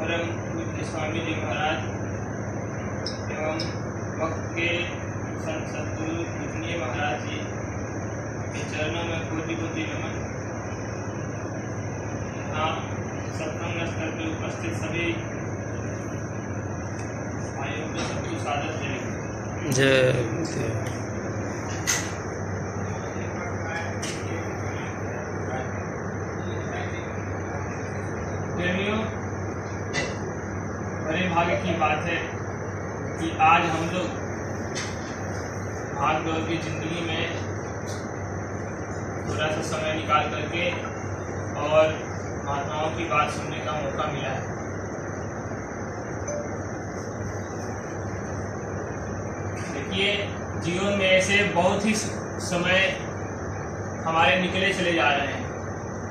परम पूज्य स्वामी जी महाराज एवं वक्त के संत सद्गुरु पूजनीय महाराज जी के चरणों में कोटि कोटि नमन। यहाँ सत्संग स्थल पर उपस्थित सभी भाइयों को सबको सादर जय। प्रेमियों, बड़े भाग्य की बात है कि आज हम लोग भाग दौड़ की जिंदगी में थोड़ा सा समय निकाल करके और महात्माओं की बात सुनने का मौका मिला है। देखिए, जीवन में ऐसे बहुत ही समय हमारे निकले चले जा रहे हैं।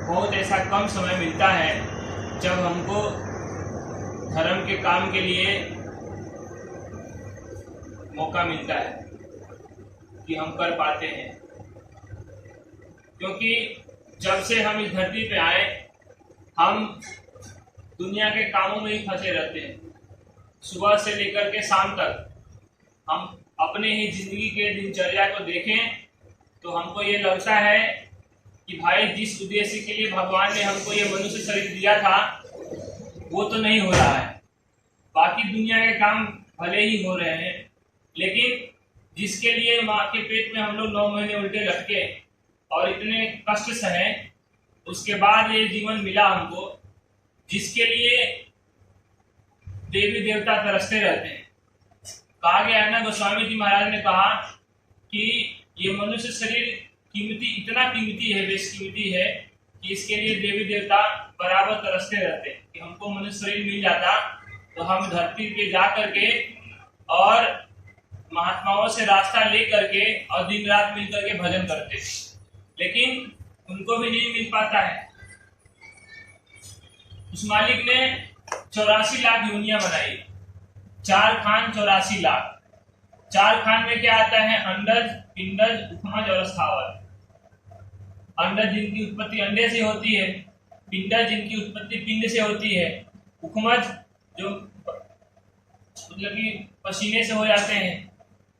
बहुत ऐसा कम समय मिलता है जब हमको धर्म के काम के लिए मौका मिलता है कि हम कर पाते हैं, क्योंकि जब से हम इस धरती पे आए हम दुनिया के कामों में ही फंसे रहते हैं। सुबह से लेकर के शाम तक हम अपने ही जिंदगी के दिनचर्या को देखें तो हमको ये लगता है कि भाई जिस उद्देश्य के लिए भगवान ने हमको ये मनुष्य शरीर दिया था वो तो नहीं हो रहा है। बाकी दुनिया के काम भले ही हो रहे हैं, लेकिन जिसके लिए माँ के पेट में हम लोग 9 महीने उल्टे लटके और इतने कष्ट सहे, उसके बाद ये जीवन मिला हमको, जिसके लिए देवी देवता तरसते रहते हैं। कहा गया है ना, गोस्वामी जी महाराज ने कहा कि ये मनुष्य शरीर कीमती, इतना कीमती है, बेशकीमती है कि इसके लिए देवी देवता बराबर तरसते रहते हैं कि हमको मनुष्य शरीर मिल जाता तो हम धरती पे जा करके और महात्माओं से रास्ता ले करके और दिन रात मिल करके भजन करते, लेकिन उनको भी नहीं मिल पाता है। उस मालिक ने 84 लाख योनियां बनाई, 4 खान 84 लाख। 4 खान में क्या आता है? अंडज, पिंडज, उखमज और स्थावर। अंडज जिनकी उत्पत्ति अंडे से होती है, पिंडज जिनकी उत्पत्ति पिंड से होती है, उखमज जो मतलब कि पसीने से हो जाते हैं,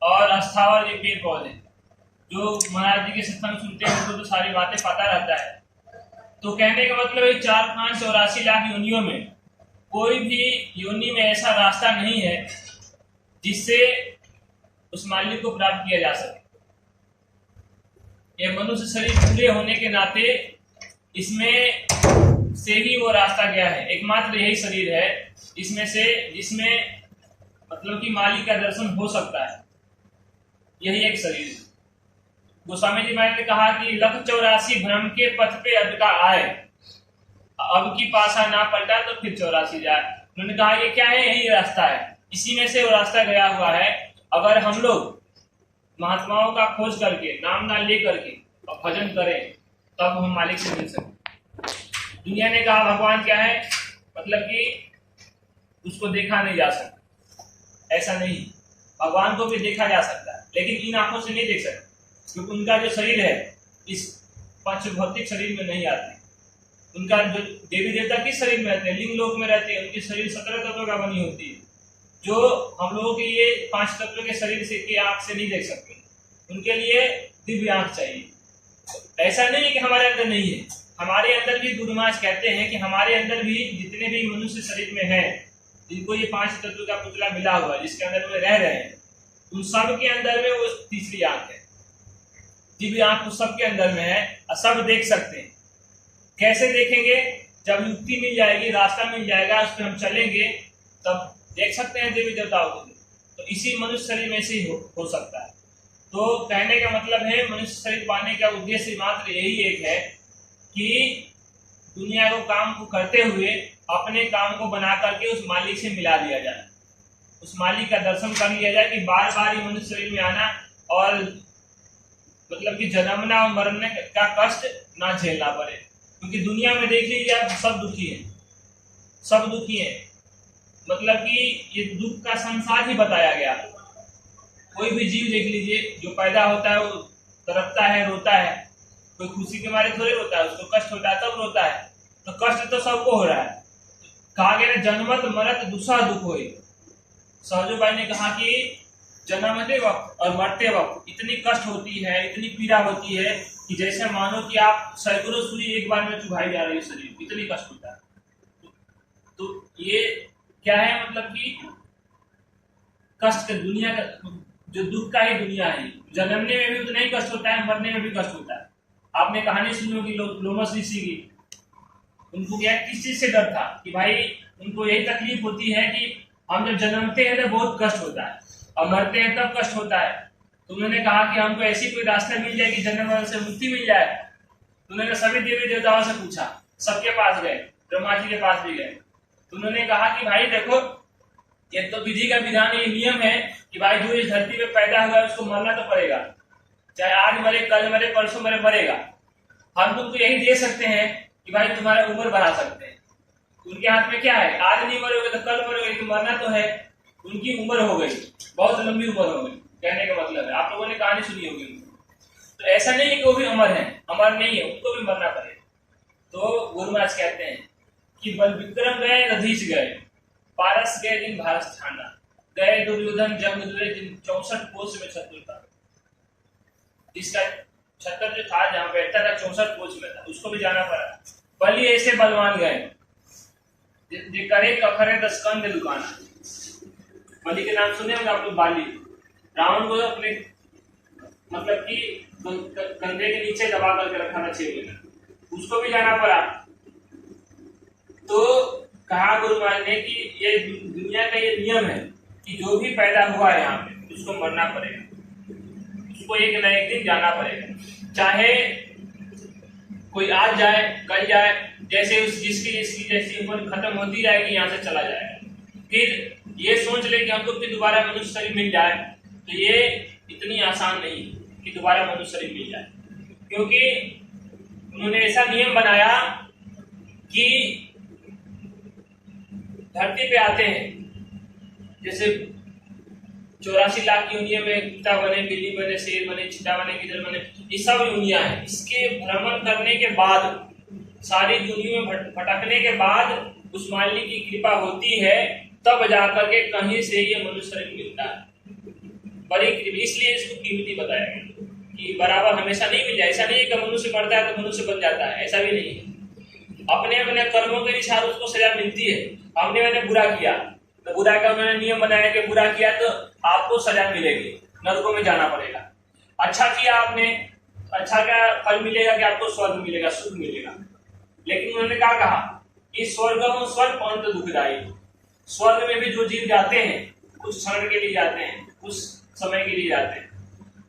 और स्थावर ये पेड़ पौधे। जो महाराज जी के सत्संग सुनते हैं उनको तो सारी बातें पता रहता है। तो कहने का मतलब है 4 खान 84 लाख योनियों में कोई भी योनि में ऐसा रास्ता नहीं है जिससे उस मालिक को प्राप्त किया जा सके। ये मनुष्य शरीर पूरे होने के नाते इसमें से ही वो रास्ता गया है। एकमात्र यही शरीर है इसमें से जिसमें मतलब कि मालिक का दर्शन हो सकता है। यही एक शरीर। गोस्वामी जी महाराज ने कहा कि 184 भ्रम के पथ पे अब का आए, अब की पासा ना पलटा तो फिर 84 जाए। उन्होंने कहा ये क्या है? यही रास्ता है, इसी में से वो रास्ता गया हुआ है। अगर हम लोग महात्माओं का खोज करके नाम ना ले करके और भजन करें तब हम मालिक से मिल सकते। दुनिया ने कहा भगवान क्या है, मतलब कि उसको देखा नहीं जा सकता। ऐसा नहीं, भगवान को भी देखा जा सकता है, लेकिन इन आंखों से नहीं देख सकते, क्योंकि उनका जो शरीर है इस पंच भौतिक शरीर में नहीं आते। उनका जो देवी देवता किस शरीर में रहते हैं? लिंग लोक में रहते हैं। उनकी शरीर 17 तत्वों का बनी होती है, जो हम लोगों के ये 5 तत्वों के शरीर से के आंख से नहीं देख सकते। उनके लिए दिव्य आंख चाहिए। ऐसा नहीं है कि हमारे अंदर नहीं है, हमारे अंदर भी गुरुमाज कहते हैं कि हमारे अंदर भी जितने भी मनुष्य शरीर में हैं, जिनको ये 5 तत्व का पुतला मिला हुआ है, जिसके अंदर वे रह रहे हैं, उन सब के अंदर में वो तीसरी आंख है, दिव्य आंख उस सबके अंदर में है और सब देख सकते हैं। कैसे देखेंगे? जब युक्ति मिल जाएगी, रास्ता मिल जाएगा, उस पर हम चलेंगे तब देख सकते हैं देवी देवताओं को। तो इसी मनुष्य शरीर में से ही हो सकता है। तो कहने का मतलब है मनुष्य शरीर पाने का उद्देश्य मात्र यही एक है कि दुनिया को काम को करते हुए अपने काम को बना करके उस मालिक से मिला दिया जाए, उस मालिक का दर्शन कर लिया जाए कि बार बार ही मनुष्य शरीर में आना और मतलब कि जन्मना और मरने का कष्ट ना झेलना पड़े। क्योंकि दुनिया में देख लीजिए आप, सब दुखी है, सब दुखी है। मतलब कि ये दुख का संसार ही बताया गया। कोई भी जीव देख लीजिए, जो पैदा होता है वो तड़पता है, रोता है। कोई खुशी के मारे थोड़े रोता है, उसको कष्ट होता है तब रोता है। तो कष्ट तो सबको हो रहा है। कहा गया जन्मत मरत दूसरा दुख होए। सहजो भाई ने कहा कि जन्मते वक्त और मरते वक्त इतनी कष्ट होती है, इतनी पीड़ा होती है कि जैसे मानो कि आप सैकड़ों सुई एक बार में चुभाई जा रही है शरीर, इतनी कष्ट होता है। तो ये क्या है, मतलब कि कष्ट का दुनिया का जो दुख का ही दुनिया है। जन्मने में भी उतना ही कष्ट होता है, मरने में भी कष्ट होता है। आपने कहानी सुनी होगी लोमस ऋषि की। उनको क्या किस चीज से डर था कि भाई उनको यही तकलीफ होती है कि हम जब जन्मते हैं तो बहुत कष्ट होता है और मरते हैं तब कष्ट होता है। तो उन्होंने कहा कि हमको ऐसी कोई रास्ता मिल जाए कि जन्म मरण से मुक्ति मिल जाए। तो उन्होंने सभी देवी देवताओं से पूछा, सबके पास गए, ब्रह्मा जी के पास भी गए। तो उन्होंने कहा कि भाई देखो, ये तो विधि का विधान, ये नियम है कि भाई जो इस धरती पे पैदा हुआ है उसको मरना तो पड़ेगा, चाहे आज मरे, कल मरे, परसों मरे, मरेगा। हम तुमको यही दे सकते हैं कि भाई तुम्हारा उम्र बढ़ा सकते हैं। उनके हाथ में क्या है, आज नहीं मरोगे तो कल मरोगे, लेकिन मरना तो है। उनकी उम्र हो गई, बहुत लंबी उम्र हो गई, कहने का मतलब है। आप लोगों ने कहानी सुनी होगी। तो ऐसा नहीं है कि वो भी अमर है, अमर नहीं है, उनको भी मरना पड़ेगा। तो गुरु महाराज कहते हैं कि बल विक्रम गए रधीच गए, पारस गए दिन भारत ठाना, गए दुर्योधन जंग दुरे दिन 64 कोस में छत्र था। इसका छत्र जो था जहां बैठता था 64 कोस में था, उसको भी जाना पड़ा। बलि ऐसे बलवान गए जे करे कफरे 10 कंद दुकाना। बलि के नाम सुने होंगे आप लोग। बाली रावण को अपने मतलब कि कंधे के नीचे दबा करके रखा था 6 महीने, उसको भी जाना पड़ा। तो कहा गुरु महाराज ने कि ये दुनिया का ये नियम है कि जो भी पैदा हुआ है यहाँ पे उसको मरना पड़ेगा, उसको एक न एक दिन जाना पड़ेगा। चाहे कोई आज जाए कल जाए, जैसे जिसकी जैसी उम्र खत्म होती जाएगी यहाँ से चला जाएगा। फिर ये सोच ले कि हमको फिर दोबारा मनुष्य शरीर मिल जाए, तो ये इतनी आसान नहीं कि दोबारा मनुष्य शरीर मिल जाए। क्योंकि उन्होंने ऐसा नियम बनाया कि धरती पे आते हैं, जैसे 84 लाख योनियों में कुत्ता बने, बिल्ली बने, शेर बने, चीता बने, गिदड़ बने, ये सब योनियां हैं। इसके भ्रमण करने के बाद, सारी योनियों में भटकने के बाद उस मालिक की कृपा होती है, तब जाकर के कहीं से ये मनुष्य शरीर मिलता है। बड़ी कृपा, इसलिए इसको कीमती बताया गया कि बराबर हमेशा नहीं मिल जाए। ऐसा नहीं है कि मनुष्य मरता है तो मनुष्य बन जाता है, ऐसा भी नहीं है। अपने अपने कर्मों के अनुसार उसको सजा मिलती है। हमने मैंने बुरा किया तो बुरा का उन्होंने नियम बनाया कि बुरा किया तो आपको सजा मिलेगी, नरकों में जाना पड़ेगा। अच्छा किया आपने, अच्छा का फल मिलेगा कि आपको स्वर्ग मिलेगा, सुख मिलेगा। लेकिन उन्होंने क्या कहा कि स्वर्ग अंत दुखदायी। स्वर्ग में भी जो जीव जाते हैं कुछ क्षण के लिए जाते हैं, कुछ समय के लिए जाते हैं,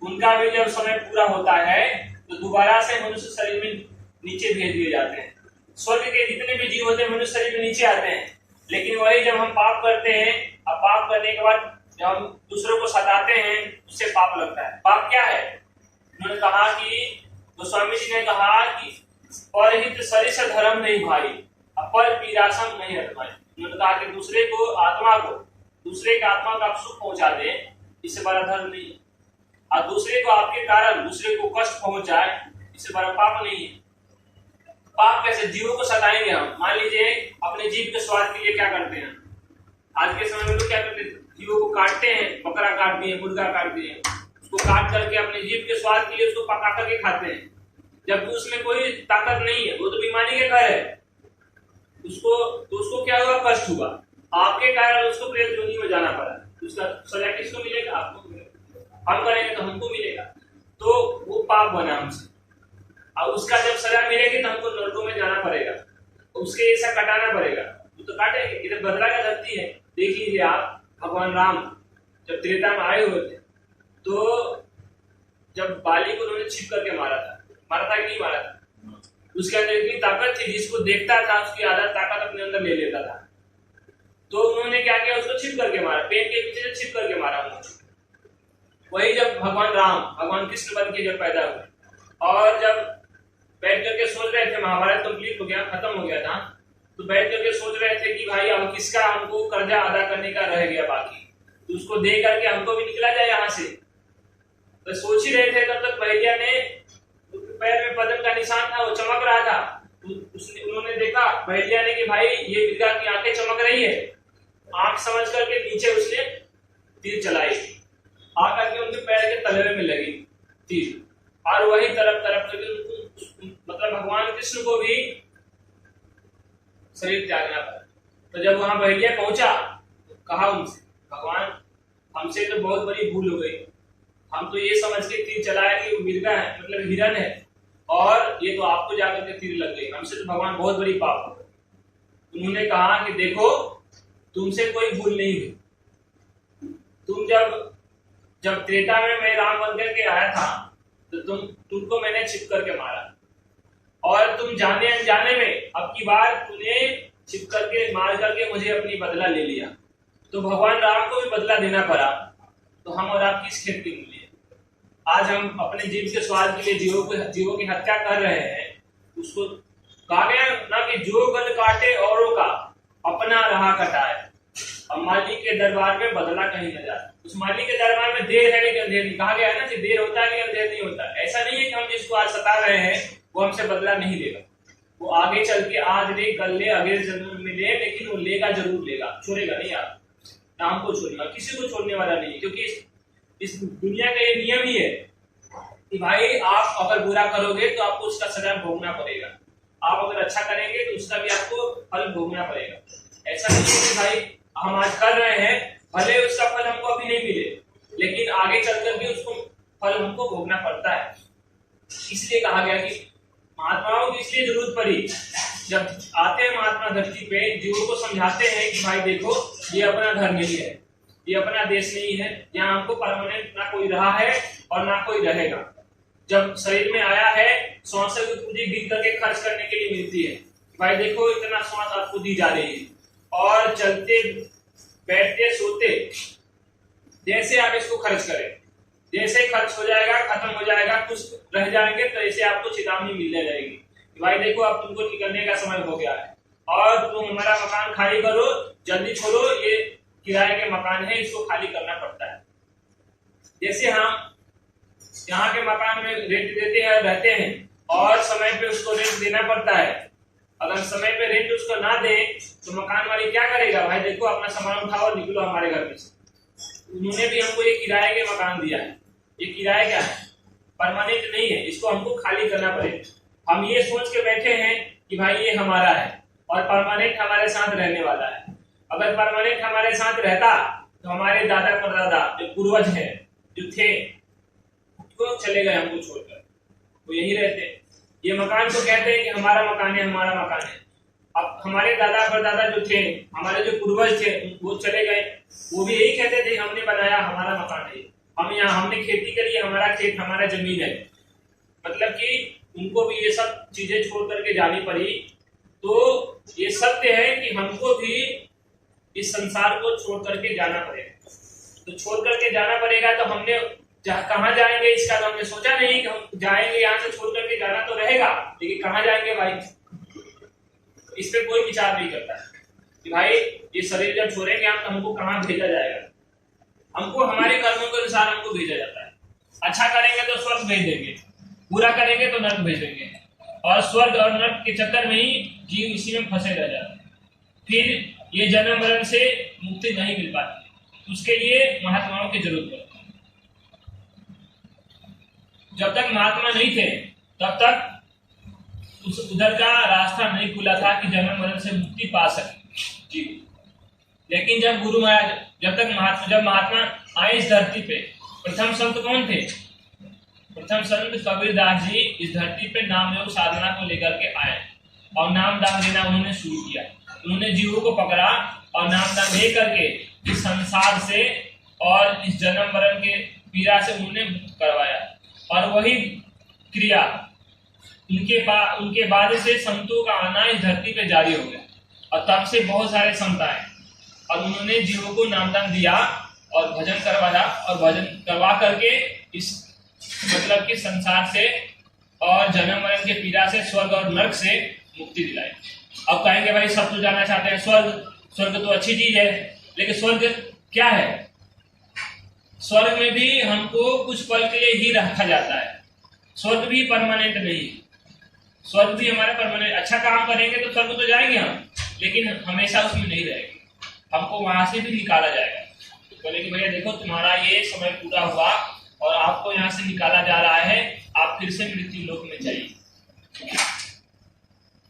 उनका भी जब समय पूरा होता है तो दोबारा से मनुष्य शरीर में नीचे भेज दिए जाते हैं। स्वर्ग के जितने भी जीव होते हैं मनुष्य शरीर में नीचे आते हैं। लेकिन वही जब हम पाप करते हैं, अब पाप करने के बाद जब हम दूसरों को सताते हैं उससे पाप लगता है। पाप क्या है? उन्होंने कहा कि गोस्वामी जी ने कहा कि परहित सरिस धर्म नहीं भाई, अपर पीरासम नहीं हटवाई। उन्होंने कहा कि दूसरे को आत्मा को, दूसरे के आत्मा का आप सुख पहुंचा दे, इससे बड़ा धर्म नहीं है। और दूसरे को आपके कारण दूसरे को कष्ट पहुंच जाए, इससे बड़ा पाप नहीं है। पाप कैसे? जीवों को सताएंगे हम। मान लीजिए अपने जीव के स्वाद के लिए क्या करते हैं, आज के समय में लोग क्या करते हैं, जीवों को काटते हैं, बकरा काट दिए, मुर्गा काट दिए, उसको काट करके अपने जीव के स्वाद के लिए उसको पका करके खाते हैं, जबकि उसमें कोई ताकत नहीं है, वो तो बीमारी के घर है। उसको क्या हुआ? कष्ट हुआ, आपके कारण उसको प्रेत योनि में जाना पड़ा। उसका सजा किसको मिलेगा? आपको मिलेगा। हम करेंगे तो हमको मिलेगा। तो वो पाप बना हमसे, और उसका जब सजा मिलेगी तो हमको नरकों में जाना पड़ेगा, तो उसके ऐसा कटाना पड़ेगा। वो तो काटेंगे। इधर बदला का धरती है। देख लीजिए आप, भगवान राम जब त्रेता में आए हुए थे तो जब बाली को उन्होंने छिप करके मारा था कि नहीं मारा था? उसके अंदर इतनी ताकत थी, जिसको देखता था उसकी आधा ताकत अपने अंदर ले लेता था। तो उन्होंने क्या किया, उसको छिप करके मारा, पेड़ के पीछे से छिप करके मारा उन्होंने। वही जब भगवान राम, भगवान कृष्ण बन के जब पैदा हुए और जब बैठ करके सोच रहे थे, महाभारत कंप्लीट हो गया, खत्म हो गया था, तो बैठ करके सोच रहे थे कि भाई अब किसका हमको कर्जा अदा करने का रह गया बाकी, तो उसको दे करके हमको भी निकला जाए यहाँ से। तो सोच ही रहे थे, तब तक भैया ने पैर में पदम का निशान था, वो चमक रहा था। उन्होंने देखा, पहेलिया ने कि भाई ये मिर्गा की आंखें चमक रही है, आंख समझ करके नीचे उसने तीर चलाई, आकर के उनके पैर के तलवे में लगी तीर, और वही तरफ तरफ करके मतलब भगवान कृष्ण को भी शरीर त्यागना पड़ा। तो जब वहां बहेलिया पहुंचा तो कहा उनसे, भगवान हमसे तो बहुत बड़ी भूल हो गई, हम तो ये समझ के तीर चलाया कि वो मिर्गा है मतलब हिरन है, और ये तो आपको जाकर के तीर लग गई, हमसे तो भगवान बहुत बड़ी पाप हो गई। उन्होंने कहा कि देखो तुमसे कोई भूल नहीं हुई, तुम जब त्रेता में मैं राम बन करके आया था तो तुमको मैंने छिप करके मारा, और तुम जाने अनजाने में अब की बार तूने छिप करके मार करके मुझे अपनी बदला ले लिया, तो भगवान राम को भी बदला देना पड़ा, तो हम और आप किस खेत की मूली है? आज हम अपने जीव के स्वाद के लिए जीवों की हत्या कर रहे हैं। उसको कहा गया ना कि जो गल काटे औरों का अपना रहा कटाए, अब माली के दरबार में बदला कहीं न जाए। उस माली के दरबार में देर है लेकिन अंधेर नहीं, कहा गया है ना कि देर होता है लेकिन अंधेर नहीं होता। ऐसा नहीं है कि हम जिसको आज सता रहे हैं वो हमसे बदला नहीं लेगा, वो आगे चल के आज ले कल ले अगले जन्म में ले, लेकिन वो लेगा जरूर लेगा, छोड़ेगा नहीं। आप नाम को छोड़ेगा, किसी को छोड़ने वाला नहीं, क्योंकि इस दुनिया का ये नियम ही है कि भाई आप अगर बुरा करोगे तो आपको उसका सजा भोगना पड़ेगा, आप अगर अच्छा करेंगे तो उसका भी आपको फल भोगना पड़ेगा। ऐसा नहीं है कि भाई हम आज कर रहे हैं, भले उसका फल हमको अभी नहीं मिले, लेकिन आगे चलकर भी उसको फल हमको भोगना पड़ता है। इसलिए कहा गया कि महात्माओं की इसलिए जरूरत पड़ी, जब आते हैं महात्मा धरती पे, जीवों को समझाते हैं कि भाई देखो ये अपना घर नहीं है, ये अपना देश नहीं है, यहाँ हमको परमानेंट ना कोई रहा है और ना कोई रहेगा। जब शरीर में आया है श्वास की पूंजी गिर करके खर्च करने के लिए मिलती है, भाई देखो इतना श्वास आपको दी जा रही है, और चलते बैठते सोते जैसे आप इसको खर्च करें, जैसे खर्च हो जाएगा खत्म हो जाएगा, कुछ रह जाएंगे तो ऐसे आपको चेतावनी मिलने जाएगी कि भाई देखो अब तुमको निकलने का समय हो गया है, और तुम हमारा मकान खाली करो, जल्दी छोड़ो, ये किराए के मकान है, इसको खाली करना पड़ता है। जैसे हम यहाँ के मकान में रेंट देते हैं रहते हैं, और समय पे उसको रेंट देना पड़ता है, अगर समय पे रेंट उसको ना दे तो मकान वाली क्या करेगा, भाई देखो अपना सामान उठाओ निकलो हमारे घर में से। उन्होंने भी हमको ये किराए के मकान दिया है, ये किराया क्या है, परमानेंट नहीं है, इसको हमको खाली करना पड़ेगा। हम ये सोच के बैठे हैं कि भाई ये हमारा है और परमानेंट हमारे साथ रहने वाला है। अगर परमानेंट हमारे साथ रहता तो हमारे दादा परदादा जो पूर्वज है जो थे तो चले गए हमको छोड़कर, वो यही रहते। ये मकान तो कहते हैं कि हमारा मकान है, हमारा मकान है। अब हमारे दादा परदादा जो थे, हमारे जो पूर्वज थे, वो चले गए, वो भी यही कहते थे हमने बनाया, हमारा मकान है, हम यहाँ हमने खेती करी, हमारा खेत हमारा जमीन है। मतलब कि उनको भी ये सब चीजें छोड़ करके जानी पड़ी। तो ये सत्य है कि हमको भी इस संसार को छोड़ करके जाना पड़ेगा। तो छोड़ करके जाना पड़ेगा तो हमने कहाँ जाएंगे इसका तो हमने सोचा नहीं कि हम जाएंगे, यहाँ से छोड़ करके जाना तो रहेगा, लेकिन कहाँ जाएंगे भाई, इस पे कोई विचार नहीं करता कि भाई ये शरीर जब छोड़ेंगे हम तो हमको कहाँ भेजा जाएगा। हमको हमारे कर्मों के अनुसार हमको भेजा जाता है। अच्छा करेंगे तो स्वर्ग भेज देंगे, बुरा करेंगे तो नर्क भेज देंगे, और स्वर्ग और नर्क के चक्कर में ही जीव इसी में फंसे रह जाते हैं। फिर ये जन्म मरण से मुक्ति नहीं मिल पाती, उसके लिए महात्माओं की जरूरत पड़ती है। जब तक महात्मा नहीं थे तब तक उस उधर का रास्ता नहीं खुला था कि जन्म मरण से मुक्ति पा सके जी। लेकिन जब गुरु महाराज जब महात्मा आए इस धरती पे, प्रथम संत कौन थे? प्रथम संत कबीरदास जी इस धरती पे नाम योग साधना को लेकर के आए और नाम दान देना उन्होंने शुरू किया। उन्होंने जीवों को पकड़ा और नाम दान दे करके इस संसार से और इस जन्म मरण के पीड़ा से उन्होंने मुक्त करवाया। और वही क्रिया उनके बाद से संतों का आना इस धरती पे जारी हो गया, और तब से बहुत सारे संत आए और उन्होंने जीवों को नामदान दिया और भजन करवाया, और भजन करवा करके इस मतलब कि संसार से और जन्म मरण के पीड़ा से, स्वर्ग और नरक से मुक्ति दिलाई। अब कहेंगे भाई सब तो जाना चाहते हैं स्वर्ग तो अच्छी चीज है, लेकिन स्वर्ग क्या है? स्वर्ग में भी हमको कुछ पल के लिए ही रखा जाता है, स्वर्ग भी परमानेंट नहीं। स्वर्ग भी हमारा परमानेंट, अच्छा काम करेंगे तो स्वर्ग तो जाएंगे हम, लेकिन हमेशा उसमें नहीं रहेंगे, हमको वहां से भी निकाला जाएगा। बोले कि भैया देखो तुम्हारा ये समय पूरा हुआ और आपको यहाँ से निकाला जा रहा है, आप फिर से मृत्यु लोक में जाइए।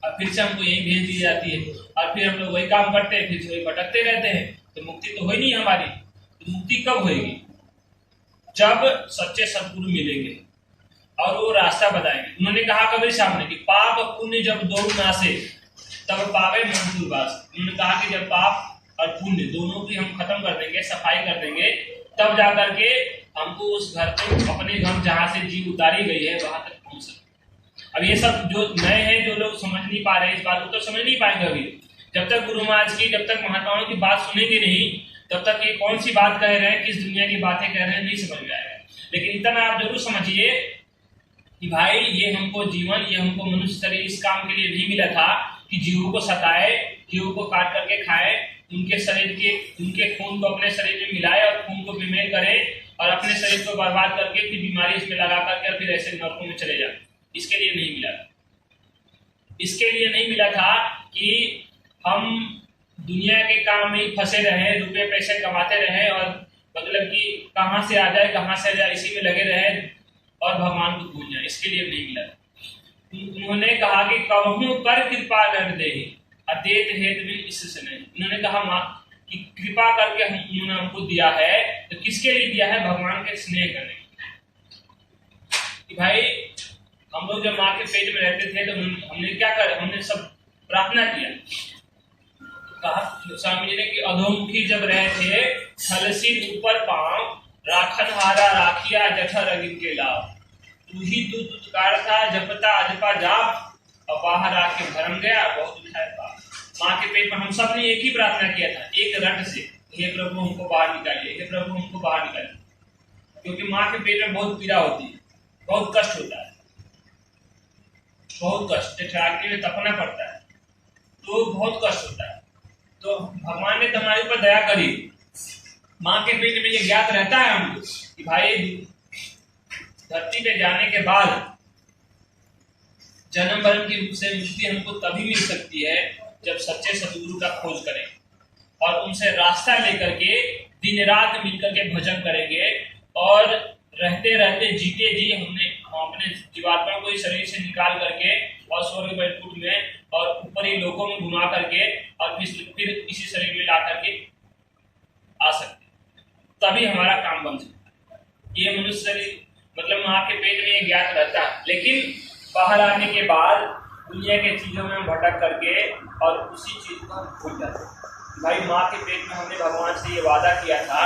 और फिर से हमको यही भेज दी जाती है और फिर हम लोग वही काम करते हैं, फिर से वही भटकते रहते हैं। तो मुक्ति तो हो ही नहीं हमारी। तो मुक्ति कब होगी? जब सच्चे सद्गुरु मिलेंगे और वो रास्ता बताएंगे। उन्होंने कहा कबीर साहब ने कि पाप पुण्य जब दौड़ नासे तब पावे मन दुर्वास। उन्होंने कहा कि जब पाप और पुण्य दोनों की हम खत्म कर देंगे, सफाई कर देंगे, तब जाकर के हमको उस घर पे अपने घर जहाँ से जीव उतारी गई है वहां तक पहुंच सकते। अब ये सब जो नए हैं, जो लोग समझ नहीं पा रहे हैं इस बात को, तो समझ नहीं पाएंगे अभी। जब तक गुरु महाराज की, जब तक महात्माओं की बात सुनेंगे नहीं, तब तक ये कौन सी बात कह रहे हैं, किस दुनिया की बातें कह रहे हैं, नहीं समझ में आएगा। लेकिन इतना आप जरूर समझिए कि भाई ये हमको जीवन, ये हमको मनुष्य शरीर इस काम के लिए नहीं मिला था कि जीवों को सताए, जीवों को काट करके खाए, उनके शरीर के, उनके खून को अपने शरीर में मिलाए और खून को बेमेल करे और अपने शरीर को बर्बाद करके फिर बीमारी इसमें लगा करके फिर ऐसे नरकों में चले जाए। इसके लिए नहीं मिला था। इसके लिए नहीं मिला था कि हम दुनिया के काम में फंसे रहे, रुपए पैसे कमाते रहे और मतलब कि कहाँ से आ जाए कहाँ से आ जाए इसी में लगे रहे और भगवान को भूल जाए। इसके लिए नहीं मिला। उन्होंने कहा कि कबहू कर कृपा दंड दे अदेत हेत में इससे नहीं। उन्होंने कहा माँ कि कृपा करके उन्होंने हमको दिया है, तो किसके लिए दिया है? भगवान के स्नेह करने कि भाई हम लोग जब माँ के पेट में रहते थे तो हमने क्या कर, हमने सब प्रार्थना किया। कहा स्वामी जी ने कि अधोमुखी जब रहे थे, थलसीन ऊपर पांव, राखन हारा राखिया जठर अगिन के लाभ, तू ही तू तुतकार था जपता अजपा जाप, और बाहर आके भरम गया बहुत उठाए पाप। माँ के पेट में हम सब ने एक ही प्रार्थना किया था, एक रट से, हे प्रभु हमको बाहर निकालिए, हे प्रभु हमको बाहर निकालिए। क्योंकि माँ के पेट में बहुत पीड़ा होती है, बहुत कष्ट होता है, बहुत कष्ट, ठहराने में तपना पड़ता है, तो बहुत कष्ट होता है। तो भगवान ने तुम्हारे ऊपर दया करी। माँ के पेट में ये ज्ञात रहता है हमको कि भाई धरती पे जाने के बाद जन्म मरण की से मुक्ति हमको तभी मिल सकती है जब सच्चे सद्गुरु का खोज करें और उनसे रास्ता लेकर के दिन रात मिलकर के भजन करेंगे। और रहते रहते जीते जी हम अपने जीवात्मा को इस शरीर से निकाल करके और स्वर्ग वैकुंठ में और ऊपरी लोकों में घुमा करके और फिर इसी शरीर में ला करके आ सकते, तभी हमारा काम बन सकता है। ये मनुष्य शरीर मतलब माँ के पेट में ज्ञात रहता है, लेकिन बाहर आने के बाद दुनिया के चीजों में भटक करके और उसी चीज को हम भूल जाते हैं। भाई माँ के पेट में हमने भगवान से ये वादा किया था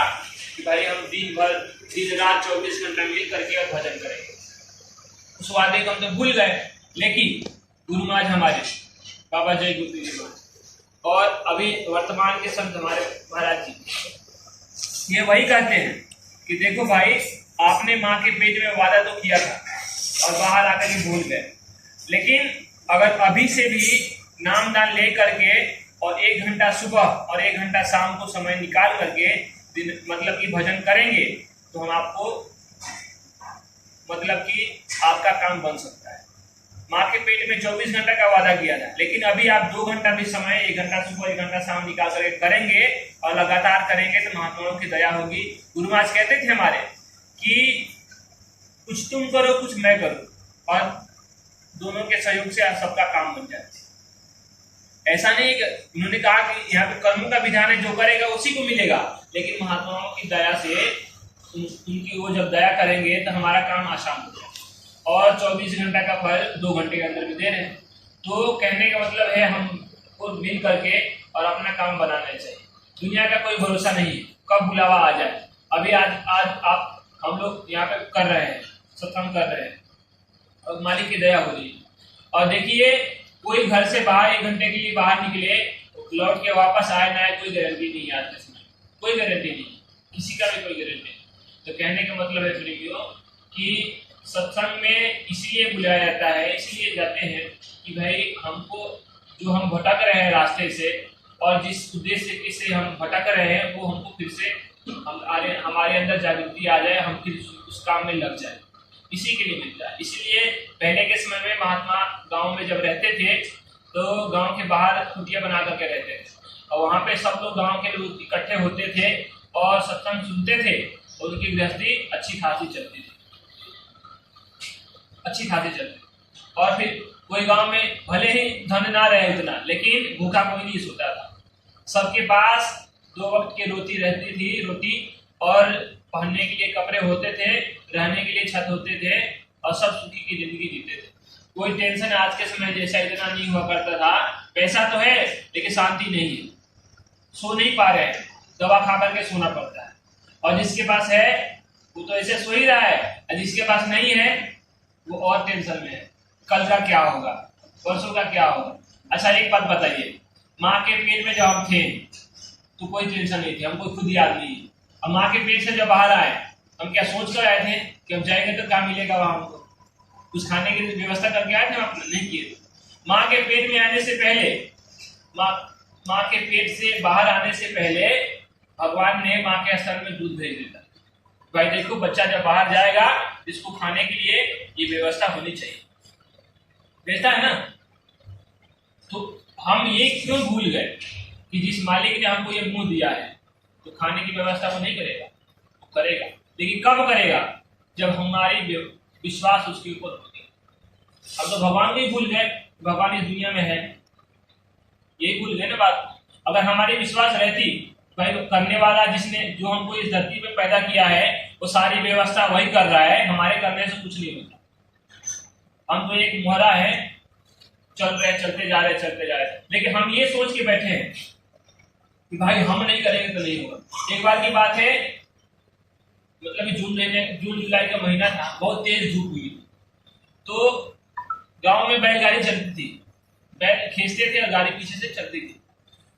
कि भाई हम दिन भर दिन रात 24 घंटा मिल करके और भजन करेंगे। उस वादे को हम तो भूल गए। लेकिन गुरु महाराज हमारे बाबा जय गुरु जी और अभी वर्तमान के संत हमारे महाराज जी, ये वही कहते हैं कि देखो भाई आपने माँ के पेट में वादा तो किया था और बाहर आकर के भूल गए, लेकिन अगर अभी से भी नाम दान ले करके और 1 घंटा सुबह और 1 घंटा शाम को समय निकाल करके मतलब कि भजन करेंगे तो हम आपको मतलब कि आपका काम बन सकता है। माँ के पेट में 24 घंटा का वादा किया था, लेकिन अभी आप 2 घंटा भी समय, 1 घंटा सुबह 1 घंटा शाम निकाल करके करेंगे और लगातार करेंगे तो महात्माओं की दया होगी। गुरु महाराज कहते थे हमारे कि कुछ तुम करो कुछ मैं करूं और दोनों के सहयोग से सबका काम बन जाए। ऐसा नहीं कि उन्होंने कहा कि यहाँ पे कर्म का विधान है, जो करेगा उसी को मिलेगा, लेकिन महात्माओं की दया से उनकी वो जब दया करेंगे तो हमारा काम आसान हो जाए। और 24 घंटा का फल 2 घंटे के अंदर भी दे रहे हैं। तो कहने का मतलब है हमको मिल करके और अपना काम बनाना चाहिए। दुनिया का कोई भरोसा नहीं है, कब बुलावा आ जाए। अभी आज आप हम लोग यहाँ पे कर रहे हैं, सत्संग कर रहे हैं और मालिक की दया हो रही है। और देखिए कोई घर से बाहर 1 घंटे के लिए बाहर निकले, लौट के वापस आए ना, कोई गारंटी नहीं है। आज इसमें कोई गारंटी नहीं, किसी का भी कोई गारंटी नहीं। तो कहने का मतलब है प्रेमियों कि सत्संग में इसलिए बुलाया जाता है, इसलिए जाते हैं कि भाई हमको जो हम भटक रहे हैं रास्ते से और जिस उद्देश्य से हम भटक रहे हैं वो हमको फिर से हमारे अंदर जागृति आ जाए, हम फिर उस काम में लग जाए। इसी के लिए मिलता है। इसलिए पहले के समय में महात्मा गांव में जब रहते थे तो गांव के बाहर कुटिया बना करके रहते थे और वहां पे सब लोग गांव के लोग इकट्ठे होते थे और सत्संग सुनते थे और उनकी गृहस्थी अच्छी खासी चलती थी, अच्छी खासी चलती। और फिर कोई गांव में भले ही धन ना रहे उतना, लेकिन भूखा कोई नहीं सोता था। सबके पास 2 वक्त की रोटी रहती थी, रोटी और पहनने के लिए कपड़े होते थे, रहने के लिए छत होते थे और सब सुखी की जिंदगी जीते थे। कोई टेंशन आज के समय जैसा इतना नहीं हुआ करता था। पैसा तो है लेकिन शांति नहीं है, सो नहीं पा रहे, दवा खा करके सोना पड़ता है। और जिसके पास है वो तो ऐसे सो ही रहा है, और जिसके पास नहीं है वो और टेंशन में है, कल का क्या होगा, परसों का क्या होगा। अच्छा एक बात बताइए, माँ के पेट में जब हम थे तो कोई टेंशन नहीं थी, हमको खुद याद नहीं। अब माँ के पेट से जब बाहर आए, हम क्या सोच कर आए थे कि हम जाएंगे तो क्या मिलेगा वहां, हमको कुछ खाने की व्यवस्था करके आए थे, हम नहीं किए। माँ के पेट में आने से पहले, माँ के पेट से बाहर आने से पहले भगवान ने माँ के स्तन में दूध भेज दिया। भाई देखो, बच्चा जब बाहर जाएगा इसको खाने के लिए ये व्यवस्था होनी चाहिए, भेजता है ना। तो हम ये क्यों भूल गए कि जिस मालिक ने हमको ये मुंह दिया है तो खाने की व्यवस्था वो नहीं करेगा, वो करेगा, लेकिन कब करेगा, जब हमारी विश्वास उसके ऊपर होगी। अब तो भगवान को ही भूल गए, भगवान इस दुनिया में है, यही भूल गए ना बात। अगर हमारी विश्वास रहती भाई करने वाला जिसने जो हमको इस धरती पे पैदा किया है वो सारी व्यवस्था वही कर रहा है, हमारे करने से कुछ नहीं होता। हम तो एक मोहरा है, चल रहे चलते जा रहे चलते जा रहे, लेकिन हम ये सोच के बैठे हैं कि भाई हम नहीं करेंगे तो नहीं होगा। एक बार की बात है, मतलब जून जुलाई का महीना था, बहुत तेज धूप हुई, तो गांव में बैलगाड़ी चलती थी, बैल खींचते थे और गाड़ी पीछे से चलती थी।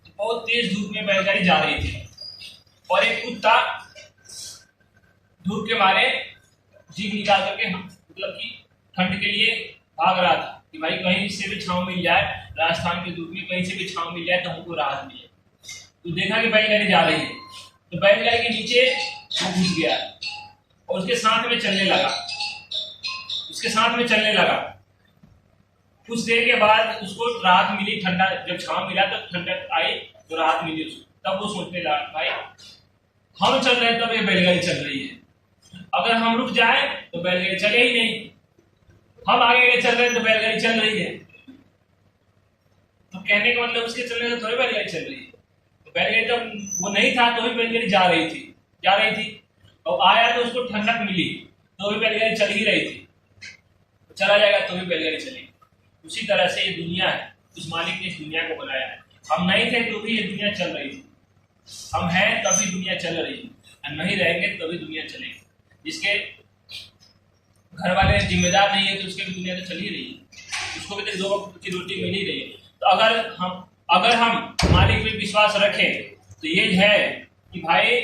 तो बहुत तेज धूप में बैलगाड़ी जा रही थी और एक कुत्ता धूप के मारे जीभ निकाल करके मतलब कि ठंड के लिए भाग रहा था कि भाई कहीं से भी छांव मिल जाए, राजस्थान की धूप में कहीं से भी छांव मिल जाए तो हमको राहत मिले। तो देखा कि बैलगाड़ी जा रही है, तो बैलगाड़ी के नीचे वो घुस गया और उसके साथ में चलने लगा, उसके साथ में चलने लगा। कुछ देर के बाद उसको राहत मिली, ठंडा जब छांव मिला तो ठंडक आई तो राहत मिली उसको। तब वो सोचने लगा भाई हम चल रहे हैं तब ये बैलगाड़ी चल रही है, अगर हम रुक जाए तो बैलगाड़ी चले ही नहीं, हम आगे चल रहे हैं तो बैलगाड़ी चल रही है। तो कहने का मतलब उसके चलने से थोड़ी बैलगाड़ी चल रही है, तो बैलगाड़ी जब वो नहीं था तो भी बैलगाड़ी जा रही थी और आया तो उसको ठंडक मिली तो भी बैलगाड़ी चल ही रही थी, चला जाएगा तो भी बैलगाड़ी चलेगी। उसी तरह से ये दुनिया है, उस मालिक ने इस दुनिया को बनाया है। हम नहीं थे तो भी ये दुनिया चल रही थी, हम हैं तभी दुनिया चल रही है, और नहीं रहेंगे तभी दुनिया चलेगी। जिसके घर वाले जिम्मेदार नहीं है तो उसके भी दुनिया तो चल ही रही है, उसको भी तो 2 वक्त की रोटी मिल ही रही है। तो अगर हम मालिक पे विश्वास रखें तो ये है कि भाई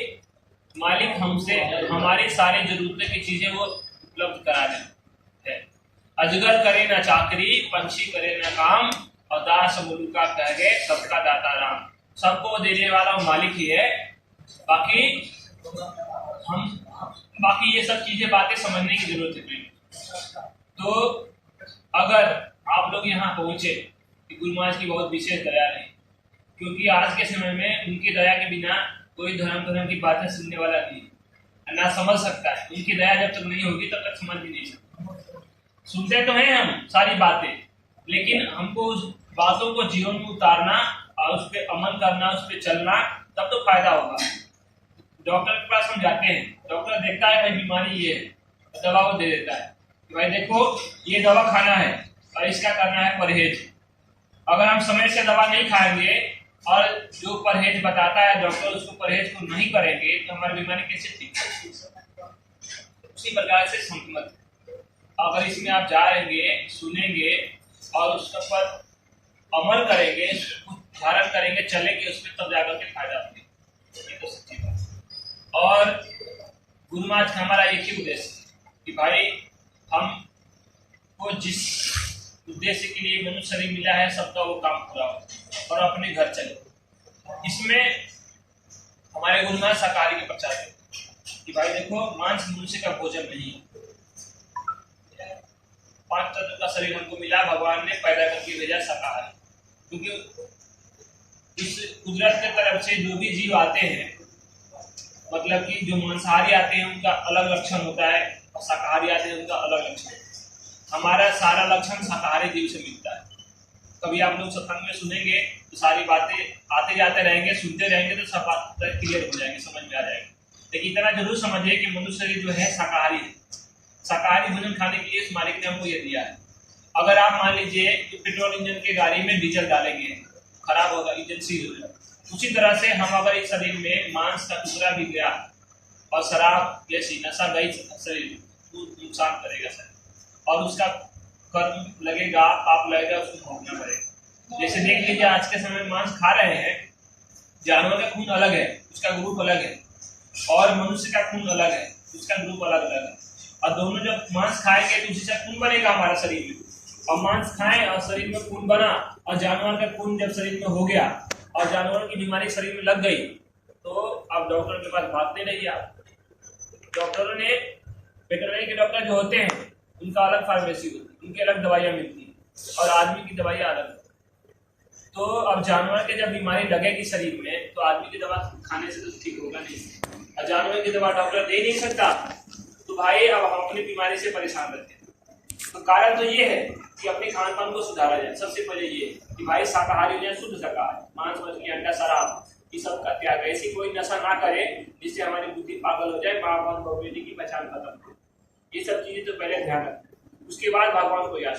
मालिक हमसे हमारी सारी जरूरतें की चीजें वो उपलब्ध करा दें। अजगर करे ना चाकरी, पंछी करे ना काम, और दास मुलुका कह गए सबका दाता राम। सबको देने वाला मालिक ही है, बाकी ये सब चीजें बातें समझने की जरूरत है। तो अगर आप लोग यहाँ पहुंचे कि गुरु महाराज की बहुत विशेष दया रही, क्योंकि आज के समय में उनकी दया के बिना कोई धर्म की बातें सुनने वाला नहीं, ना समझ सकता है। उनकी दया जब तक नहीं होगी तब तक समझ भी नहीं सकता। सुनते तो हैं हम सारी बातें, लेकिन हमको उस बातों को जीवन में उतारना और उस पर अमल करना, उस पर चलना, तब तो फायदा होगा। डॉक्टर के पास हम जाते हैं, डॉक्टर देखता है भाई बीमारी ये है, दवा वो दे देता है कि भाई देखो ये दवा खाना है और इसका करना है परहेज। अगर हम समय से दवा नहीं खाएंगे और जो परहेज बताता है डॉक्टर उसको परहेज को नहीं करेंगे तो हमारी बीमारी कैसे ठीक है। उसी प्रकार से संतमत, अगर इसमें आप जाएंगे, सुनेंगे और उसके ऊपर अमल करेंगे, धारण करेंगे, चलेंगे उस पर, तब जाकर के फायदा होगा। ये तो सच्ची बात है। और गुरु महाराज का हमारा एक ही उद्देश्य कि भाई हमको जिस उद्देश्य के लिए मनुष्य शरीर मिला है सबका वो काम पूरा हो और अपने घर चले। इसमें हमारे गुरु महाराज शाकाहारी के प्रचार करते कि भाई देखो मांस मनुष्य का भोजन नहीं है, 5 तत्व का शरीर हमको मिला, भगवान ने पैदा करके भेजा शाकाहारी। क्योंकि इस कुदरत के तरफ से जो भी जीव आते हैं, मतलब कि जो मांसाहारी आते हैं उनका अलग लक्षण होता है और शाकाहारी आते हैं उनका अलग लक्षण। हमारा सारा लक्षण शाकाहारी जीव से मिलता है। कभी आप लोग सत्संग में सुनेंगे तो सारी बातें आते जाते रहेंगे, सुनते रहेंगे तो सब बात क्लियर हो जाएंगे, समझ में आ जाएगा। लेकिन इतना जरूर समझिए कि मनुष्य शरीर जो है शाकाहारी है। शाकाहारी भोजन खाने के लिए इस मालिक ने हमको ये दिया है। अगर आप मान लीजिए कि पेट्रोल इंजन के गाड़ी में डीजल डालेंगे, खराब होगा, इंजन सील हो जाएगा। उसी तरह से हम अगर इस शरीर में मांस का टुकड़ा भी गया और शराब जैसी नशा गई शरीर, तो नुकसान करेगा सर, और उसका कर्म लगेगा, पाप लगेगा, उसको भोगना पड़ेगा। जैसे देख लीजिए आज के समय में मांस खा रहे हैं, जानवर का खून अलग है, उसका ग्रुप अलग है, और मनुष्य का खून अलग है, उसका ग्रुप अलग अलग है। और दोनों जब मांस खाएंगे तो उसी से खून बनेगा हमारा शरीर में, और मांस खाएं और शरीर में खून बना, और जानवर का खून जब शरीर में हो गया और जानवर की बीमारी शरीर में लग गई, तो अब डॉक्टर के पास भागते रहिए आप। डॉक्टरों ने, वेटरनरी के डॉक्टर जो होते हैं उनका अलग फार्मेसी होती है, उनकी अलग दवाइयाँ मिलती हैं, और आदमी की दवाइयाँ अलग। तो अब जानवर के जब बीमारी लगेगी शरीर में तो आदमी की दवा खाने से तो ठीक होगा नहीं, और जानवर की दवा डॉक्टर दे नहीं सकता, तो भाई अब हम अपनी बीमारी से परेशान रहते हैं। तो कारण तो ये है कि अपने खान पान को सुधारा जाए। सबसे पहले ये कि भाई शाकाहारी हो जाए, शुद्ध शाकाहारी, मांस मछली अंडा शराब ये सब का त्याग, ऐसी कोई नशा ना करे जिससे हमारी बुद्धि पागल हो जाए, माँ बहन बहू बेटी की पहचान खत्म हो। ये सब चीजें तो पहले ध्यान रखें, उसके बाद भगवान को याद।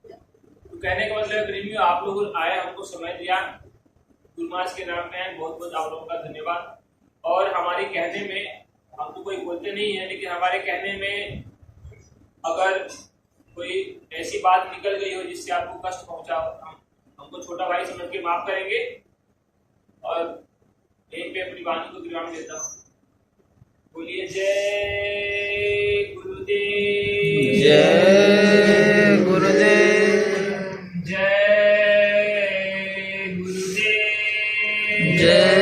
तो कहने का मतलब प्रेमियों, आप लोग आए, हमको समय दिया, गुरुमास के नाम में आए, बहुत बहुत आप लोगों का धन्यवाद। और हमारे कहने में, हम तो कोई बोलते नहीं है, लेकिन हमारे कहने में अगर कोई ऐसी बात निकल गई हो जिससे आपको कष्ट पहुंचा हो, हमको छोटा भाई समझ के माफ करेंगे। और यहीं पे अपनी वाणी को विराम देता हूँ। बोलिए जय गुरुदेव, जय गुरुदेव, जय गुरुदेव, जय